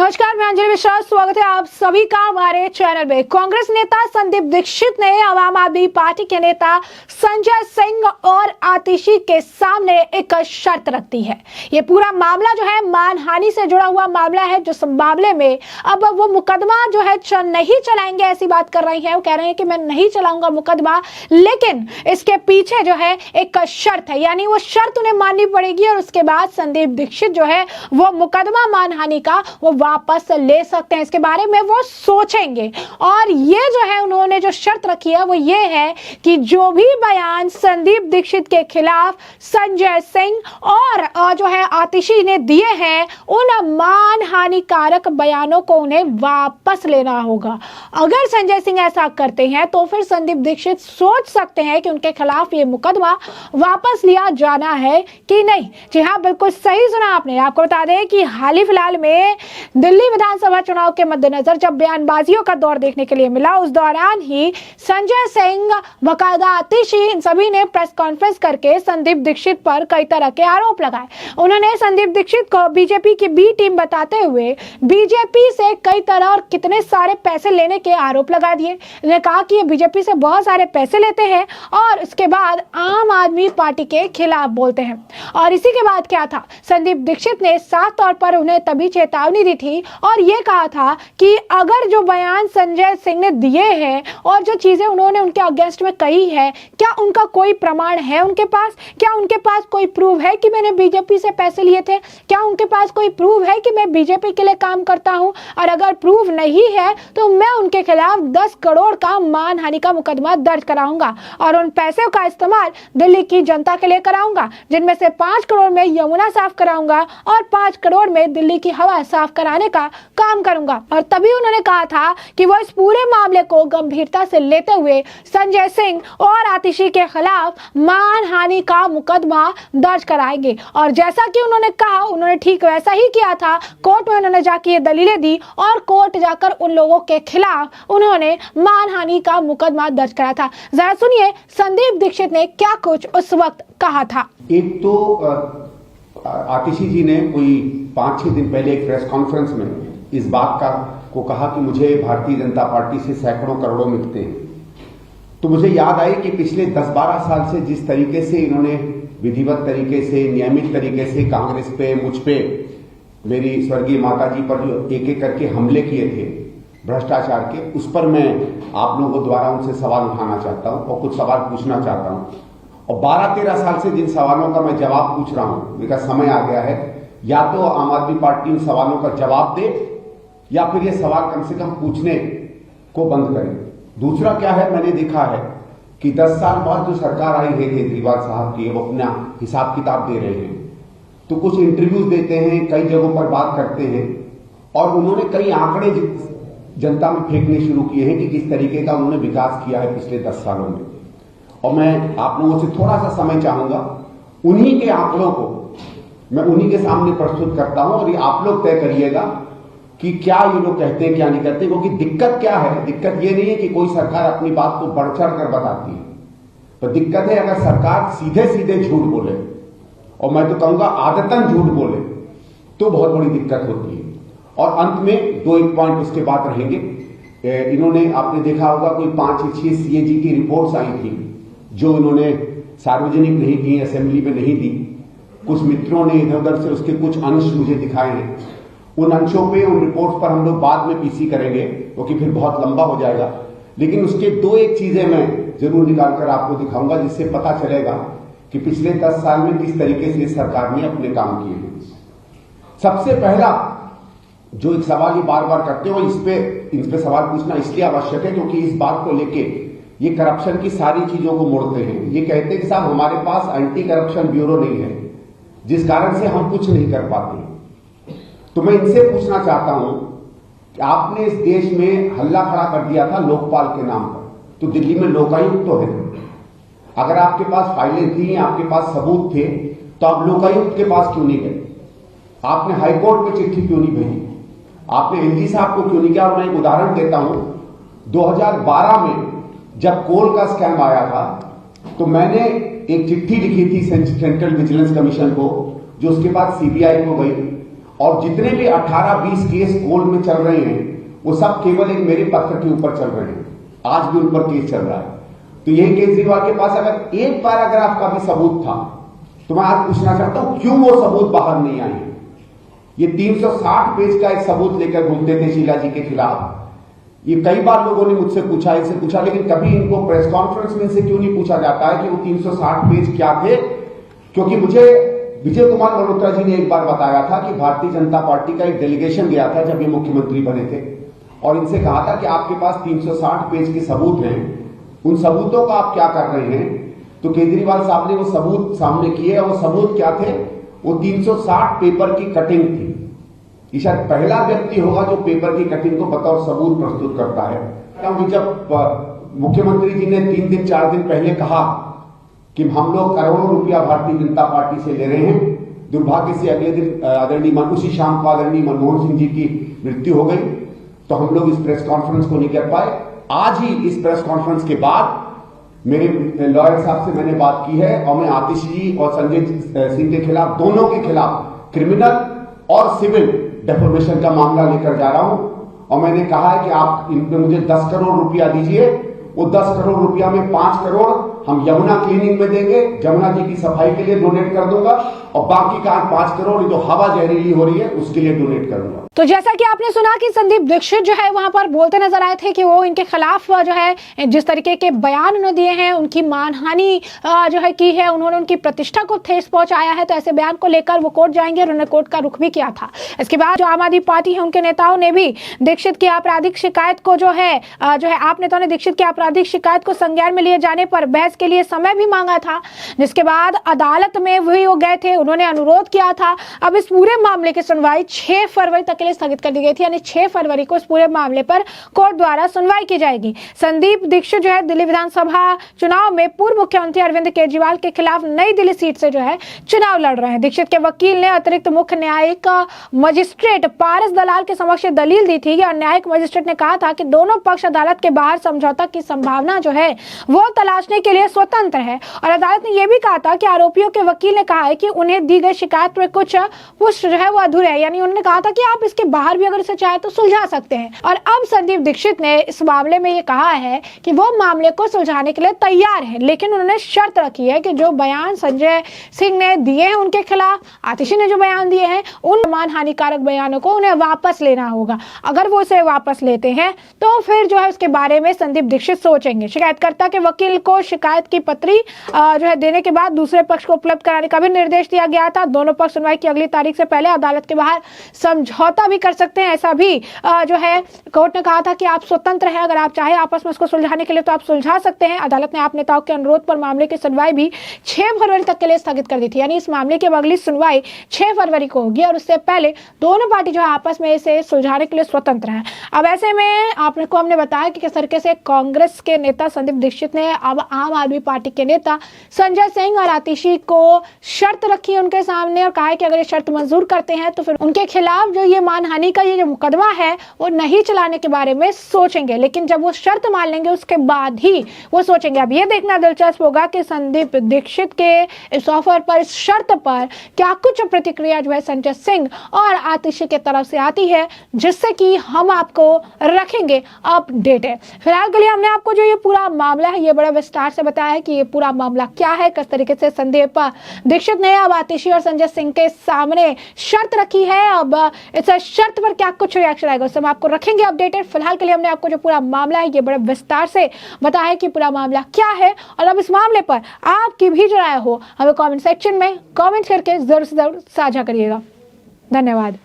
नमस्कार, मैं अंजलि मिश्रा। स्वागत है आप सभी का हमारे चैनल में। कांग्रेस नेता संदीप दीक्षित ने आम आदमी पार्टी के नेता संजय सिंह और आतिशी के सामने एक शर्त रख दी है। ये पूरा मामला जो है मानहानि से जुड़ा हुआ मामला है, जिस मामले में अब वो मुकदमा जो है नहीं चलाएंगे, ऐसी बात कर रही है। वो कह रहे हैं कि मैं नहीं चलाऊंगा मुकदमा, लेकिन इसके पीछे जो है एक शर्त है, यानी वो शर्त उन्हें माननी पड़ेगी और उसके बाद संदीप दीक्षित जो है वो मुकदमा मानहानि का वो वापस ले सकते हैं। इसके बारे में वो सोचेंगे। और ये जो है उन्होंने जो शर्त रखी है वो ये है कि जो भी बयान संदीप दीक्षित के खिलाफ संजय सिंह और जो है आतिशी ने दिए हैं, उन मानहानिकारक बयानों को उन्हें वापस लेना होगा। अगर संजय सिंह ऐसा करते हैं तो फिर संदीप दीक्षित सोच सकते हैं कि उनके खिलाफ ये मुकदमा वापस लिया जाना है कि नहीं। जी हाँ, बिल्कुल सही सुना आपने। आपको बता दें कि हाल ही फिलहाल में दिल्ली विधानसभा चुनाव के मद्देनजर जब बयानबाजियों का दौर देखने के लिए मिला, उस दौरान ही संजय सिंह, बकायदा आतिशी, इन सभी ने प्रेस कॉन्फ्रेंस करके संदीप दीक्षित पर कई तरह के आरोप लगाए। उन्होंने संदीप दीक्षित को बीजेपी की बी टीम बताते हुए बीजेपी से कई तरह और कितने सारे पैसे लेने के आरोप लगा दिए। उन्होंने कहा कि ये बीजेपी से बहुत सारे पैसे लेते हैं और उसके बाद आम आदमी पार्टी के खिलाफ बोलते हैं। और इसी के बाद क्या था, संदीप दीक्षित ने साफ तौर पर उन्हें तभी चेतावनी दी थी और ये कहा था कि अगर जो बयान संजय सिंह ने दिए हैं और जो चीजें उन्होंने उनके अगेंस्ट में कही है, क्या उनका कोई प्रमाण है उनके पास? क्या उनके पास कोई प्रूफ है कि मैंने बीजेपी से पैसे लिए थे? क्या उनके पास कोई प्रूफ है कि मैं बीजेपी के लिए काम करता हूं? और अगर प्रूफ नहीं है तो मैं उनके खिलाफ 10 करोड़ का मानहानि का मुकदमा दर्ज कराऊंगा और उन पैसों का इस्तेमाल दिल्ली की जनता के लिए कराऊंगा, जिनमें से 5 करोड़ में यमुना साफ कराऊंगा और 5 करोड़ में दिल्ली की हवा साफ कराने का काम करूंगा। और तभी उन्होंने कहा था कि वो इस पूरे मामले को गंभीरता से लेते हुए संजय सिंह और आतिशी के खिलाफ मानहानि का मुकदमा दर्ज कराएंगे। और जैसा कि उन्होंने कहा, उन्होंने ठीक वैसा ही किया था। कोर्ट में उन्होंने जाकर ये दलीलें दी और कोर्ट जाकर उन लोगों के खिलाफ उन्होंने मानहानि का मुकदमा दर्ज कराया था। जरा सुनिए संदीप दीक्षित ने क्या कुछ उस वक्त कहा था। एक तो आतिशी जी ने कोई 5-6 दिन पहले एक प्रेस कॉन्फ्रेंस में इस बात को कहा कि मुझे भारतीय जनता पार्टी से सैकड़ों करोड़ों मिलते हैं। तो मुझे याद आई कि पिछले 10-12 साल से जिस तरीके से इन्होंने विधिवत तरीके से, नियमित तरीके से कांग्रेस पे, मुझ पे, मेरी स्वर्गीय माता जी पर जो एक एक करके हमले किए थे भ्रष्टाचार के, उस पर मैं आप लोगों द्वारा उनसे सवाल उठाना चाहता हूं और कुछ सवाल पूछना चाहता हूं। और 12-13 साल से जिन सवालों का मैं जवाब पूछ रहा हूं, मेरा समय आ गया है, या तो आम आदमी पार्टी उन सवालों का जवाब दे या फिर ये सवाल कम से कम पूछने को बंद करें। दूसरा क्या है, मैंने देखा है कि 10 साल बाद जो सरकार आई है केजरीवाल साहब की, वो अपना हिसाब किताब दे रहे हैं। तो कुछ इंटरव्यूज देते हैं, कई जगहों पर बात करते हैं और उन्होंने कई आंकड़े जनता में फेंकने शुरू किए हैं कि किस तरीके का उन्होंने विकास किया है पिछले 10 सालों में। और मैं आप लोगों से थोड़ा सा समय चाहूंगा, उन्हीं के आंकड़ों को मैं उन्हीं के सामने प्रस्तुत करता हूं और ये आप लोग तय करिएगा कि क्या ये लोग कहते हैं क्या नहीं कहते। क्योंकि दिक्कत क्या है, दिक्कत ये नहीं है कि कोई सरकार अपनी बात को बढ़ चढ़ कर बताती है, तो दिक्कत है अगर सरकार सीधे सीधे झूठ बोले, और मैं तो कहूंगा आदतन झूठ बोले, तो बहुत बड़ी दिक्कत होती है। और अंत में 2-1 पॉइंट उसके बाद रहेंगे। इन्होंने, आपने देखा होगा, कोई 5-6 सीएजी की रिपोर्ट्स आई थी जो इन्होंने सार्वजनिक नहीं की, असेंबली में नहीं दी। कुछ मित्रों ने इधर उधर से उसके कुछ अंश मुझे दिखाए हैं। उन अंशों पे, उन रिपोर्ट्स पर हम लोग बाद में पीसी करेंगे क्योंकि फिर बहुत लंबा हो जाएगा। लेकिन उसके 2-1 चीजें मैं जरूर निकालकर आपको दिखाऊंगा, जिससे पता चलेगा कि पिछले 10 साल में किस तरीके से सरकार ने अपने काम किए हैं। सबसे पहला जो एक सवाल ये बार बार करते हो, इस पे सवाल पूछना इसलिए आवश्यक है क्योंकि इस बात को लेके ये करप्शन की सारी चीजों को मोड़ते हैं। ये कहते हैं कि साहब हमारे पास एंटी करप्शन ब्यूरो नहीं है, जिस कारण से हम कुछ नहीं कर पाते। तो मैं इनसे पूछना चाहता हूं कि आपने इस देश में हल्ला खड़ा कर दिया था लोकपाल के नाम पर, तो दिल्ली में लोकायुक्त तो है। अगर आपके पास फाइलें थी, आपके पास सबूत थे, तो आप लोकायुक्त के पास क्यों नहीं गए? आपने हाईकोर्ट में चिट्ठी क्यों नहीं भेजी? आपने एलजी साहब को क्यों नहीं किया? और मैं एक उदाहरण देता हूं, 2012 में जब कोल का स्कैम आया था, तो मैंने एक चिट्ठी लिखी थी सेंट्रल विजिलेंस कमीशन को, जो उसके बाद सीबीआई को गई और जितने भी 18-20 केस कोर्ट में चल रहे हैं वो सब केवल एक मेरे पत्र के ऊपर चल रहे हैं। आज भी उन पर केस चल रहा है। तो यही केजरीवाल के पास अगर एक पैराग्राफ का भी सबूत था तो मैं आज पूछना चाहता हूं क्यों वो सबूत बाहर नहीं आए। ये 360 पेज का एक सबूत लेकर घूमते थे शीला जी के खिलाफ। ये कई बार लोगों ने मुझसे पूछा, इनसे पूछा, लेकिन कभी इनको प्रेस कॉन्फ्रेंस में से क्यों नहीं पूछा जाता है कि वो 360 पेज क्या थे। क्योंकि मुझे विजय कुमार मल्होत्रा जी ने एक बार बताया था कि भारतीय जनता पार्टी का एक डेलीगेशन गया था जब ये मुख्यमंत्री बने थे और इनसे कहा था कि आपके पास 360 पेज के सबूत हैं, उन सबूतों का आप क्या कर रहे हैं। तो केजरीवाल साहब ने वो सबूत सामने किए और वो सबूत क्या थे, वो 360 पेपर की कटिंग थी। ये शायद पहला व्यक्ति होगा जो पेपर की कटिंग को बतौर सबूत प्रस्तुत करता है। क्योंकि जब मुख्यमंत्री जी ने 3 दिन 4 दिन पहले कहा कि हम लोग करोड़ों रुपया भारतीय जनता पार्टी से ले रहे हैं, दुर्भाग्य से अगले दिन उसी शाम को आदरणीय मनमोहन सिंह जी की मृत्यु हो गई, तो हम लोग इस प्रेस कॉन्फ्रेंस को नहीं कर पाए। आज ही इस प्रेस कॉन्फ्रेंस के बाद मेरे लॉयर साहब से मैंने बात की है और मैं आतिशी जी और संजय सिंह के खिलाफ, दोनों के खिलाफ क्रिमिनल और सिविल डेफोमेशन का मामला लेकर जा रहा हूं। और मैंने कहा है कि आप इन पे मुझे 10 करोड़ रुपया दीजिए। वो 10 करोड़ रुपया में 5 करोड़ हम यमुना क्लीनिंग में देंगे, यमुना जी की सफाई के लिए डोनेट कर दूंगा और बाकी का 5 करोड़ जो हवा जहरीली हो रही है उसके लिए डोनेट करूंगा। तो जैसा कि आपने सुना कि संदीप दीक्षित जो है वहां पर बोलते नजर आए थे कि वो इनके खिलाफ जो है जिस तरीके के बयान उन्होंने दिए हैं, उनकी मानहानि जो है की है, उन्होंने उनकी प्रतिष्ठा को ठेस पहुंचाया है, तो ऐसे बयान को लेकर वो कोर्ट जाएंगे और उन्होंने कोर्ट का रुख भी किया था। इसके बाद जो आम आदमी पार्टी है उनके नेताओं ने भी दीक्षित की आपराधिक शिकायत को जो है आप नेताओं ने दीक्षित की आपराधिक शिकायत को संज्ञान में लिए जाने पर बहस के लिए समय भी मांगा था, जिसके बाद अदालत में वही वो गए थे, उन्होंने अनुरोध किया था। अब इस पूरे मामले की सुनवाई 6 फरवरी तक के लिए स्थगित कर दी गई थी, यानी 6 फरवरी को इस पूरे मामले पर कोर्ट द्वारा सुनवाई की जाएगी। संदीप दीक्षित जो है दिल्ली विधानसभा चुनाव में पूर्व मुख्यमंत्री अरविंद केजरीवाल के खिलाफ नई दिल्ली सीट से जो है चुनाव लड़ रहे हैं। दीक्षित के वकील ने अतिरिक्त मुख्य न्यायिक मजिस्ट्रेट पारस दलाल के समक्ष दलील दी थी और न्यायिक मजिस्ट्रेट ने कहा था कि दोनों पक्ष अदालत के बाहर समझौता की संभावना जो है वो तलाशने के लिए स्वतंत्र है। और अदालत ने यह भी कहा था कि आरोपियों के वकील ने कहा है कि उन्हें दी गई शिकायत में कुछ पुष्ट जो है वो अधूरे है, यानी उन्होंने कहा था कि आप इसके बाहर भी अगर इसे चाहे तो सुलझा सकते हैं। और अब संदीप दीक्षित ने इस मामले में ये कहा है कि वो मामले को सुलझाने के लिए तैयार है, लेकिन उन्होंने शर्त रखी है कि जो बयान संजय सिंह ने दिए हैं उनके खिलाफ, आतिशी ने जो बयान दिए हैं, उन मानहानिकारक बयानों को उन्हें वापस लेना होगा। अगर वो इसे वापस लेते हैं तो फिर जो है उसके बारे में संदीप दीक्षित सोचेंगे। शिकायतकर्ता के वकील को शिकायत की पत्री जो है देने के बाद दूसरे पक्ष को उपलब्ध कराने का भी निर्देश दिया गया था। दोनों पक्ष सुनवाई की अगली तारीख से पहले अदालत के बाहर समझौता भी कर सकते हैं, ऐसा भी जो है कोर्ट ने कहा था कि आप स्वतंत्र हैं, अगर आप चाहे आपस में इसको सुलझाने के लिए तो आप सुलझा सकते हैं। अदालत ने आप नेताओं के अनुरोध पर मामले की सुनवाई भी 6 फरवरी तक के लिए स्थगित कर दी थी, यानी इस मामले की अगली सुनवाई 6 फरवरी को होगी और उससे पहले दोनों पार्टी जो है आपस में इसे सुलझाने के लिए स्वतंत्र है। अब ऐसे में आपको हमने बताया कि किस तरीके से कांग्रेस के नेता संदीप दीक्षित ने अब आम आदमी पार्टी के नेता संजय सिंह और आतिशी को शर्त रखी है उनके सामने और कहा है कि अगर ये शर्त मंजूर करते हैं तो फिर उनके खिलाफ जो ये मानहानि का ये जो मुकदमा है वो नहीं चलाने के बारे में सोचेंगे, लेकिन जब वो शर्त मान लेंगे उसके बाद ही वो सोचेंगे। अब ये देखना दिलचस्प होगा कि संदीप दीक्षित के इस ऑफर पर, इस शर्त पर क्या कुछ प्रतिक्रिया जो है संजय सिंह और आतिशी के तरफ से आती है, जिससे कि हम आपको रखेंगे अपडेटेड। फिलहाल के लिए हमने आपको जो ये पूरा मामला है ये बड़ा विस्तार से बताया है कि ये पूरा मामला क्या है, किस तरीके से संदीप दीक्षित ने अब आतिशी और संजय सिंह के सामने शर्त रखी है। अब इस शर्त पर क्या कुछ रिएक्शन आएगा उससे हम आपको रखेंगे अपडेटेड। फिलहाल के लिए हमने आपको जो पूरा मामला है ये बड़े विस्तार से बताया है कि पूरा मामला क्या है और अब इस मामले पर आपकी भी जो राय हो हमें कमेंट सेक्शन में कमेंट करके जरूर से जरूर साझा करिएगा। धन्यवाद।